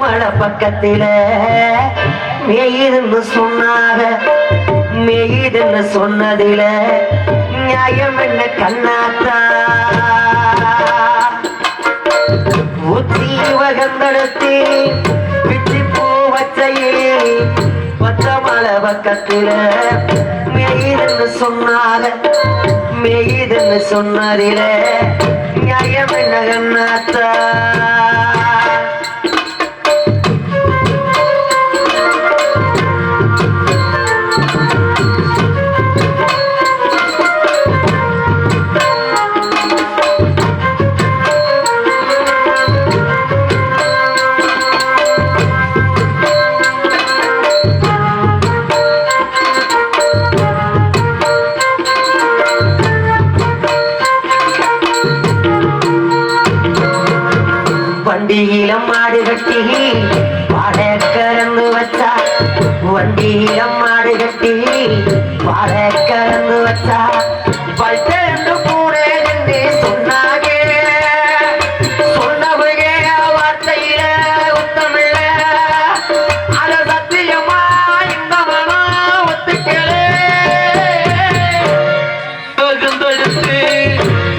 மலை பக்கத்தில மேயுதுன்னு சொன்னாக. மேயுதுன்னு சொன்னதில நியாயம் என்ன கண்ணாத்தா? ஊத்தி வகந்தடுத்தி பிச்சி பூ வச்சையே பச்சை மலை பக்கத்தில மேயுதுன்னு சொன்னாக. மேயுதுன்னு சொன்னதில நியாயம் என்ன கண்ணாத்தா? வண்டியிலம் மாடு கட்டி பாட கறந்து வச்சா. வண்டியிலம் மாடு கட்டி பாட கறந்து வச்சா. பல்தெண்டு பூனே சொன்னாங்க. சொன்னவங்க வார்த்தையில உத்தமில்ல. அத சத்தியமா இந்த மனம் ஒத்துக்கலே.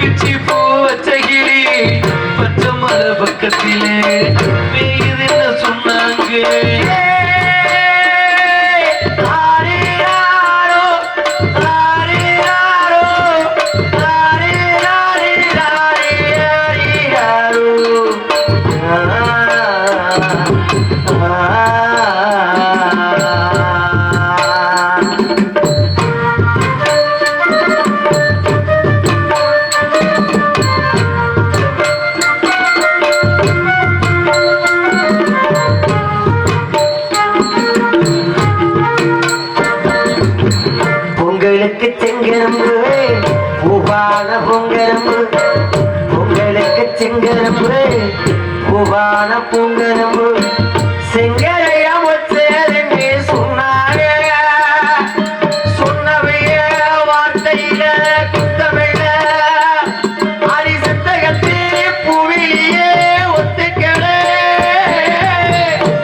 பிச்சி பூ வச்ச கிளி பச்சை மலை பக்கத்திலே மேயுதுன்னு சொன்னாங்க. பொங்கலுக்கு செங்கரம்பு பூவான பொங்கரம்பு. பொங்கலுக்கு செங்கரம்பு பூவான பொங்கரம்பு. செங்கரையா வச்சேன்னு சொன்னாங்க. சொன்னவைய வார்த்தையில குத்தமில்ல. அரிசத்தகத்தி பூவிலியே ஒத்துக்கல.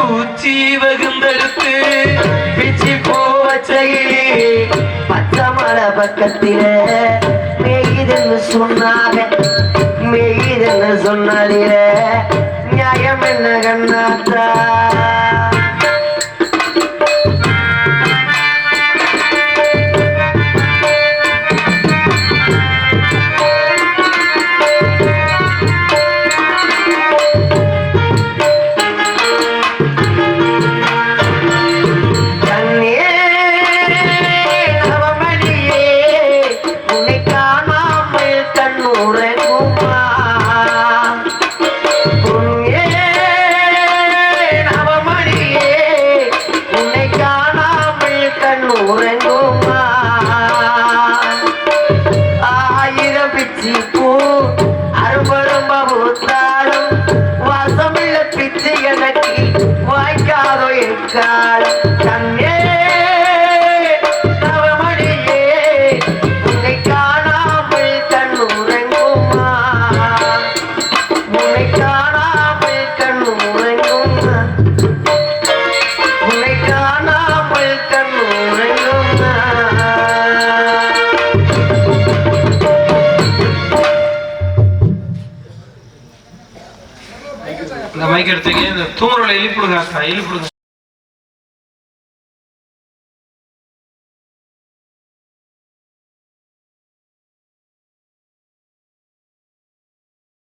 பூச்சி வகுந்தெடுத்து பிச்சி பூ வச்சகிரி பச்சை மலை பக்கத்தில மேயுதுன்னு சொன்னாங்க. மேயுதுன்னு சொன்னதில நியாயம் என்ன கண்ணாத்தா? ஆயிரம் பிச்சி பூ அரும்பரும்ப பூத்தாலும் வாசமில்ல பிச்சு எனக்கு வாய்க்காதோ இருக்காள். கண்ணே நவமணியே உன்னை காணாமல் கண்ணுறங்குமா. உன்னை காணாமல் கண்ணுறங்குமா. உன்னை காணாமல் கண்ணுறங்குமா. இந்த மைக் எடுத்துக்க. இந்த தூங்குறவளை எழுப்பிடுங்க. எழுப்பிடுங்க.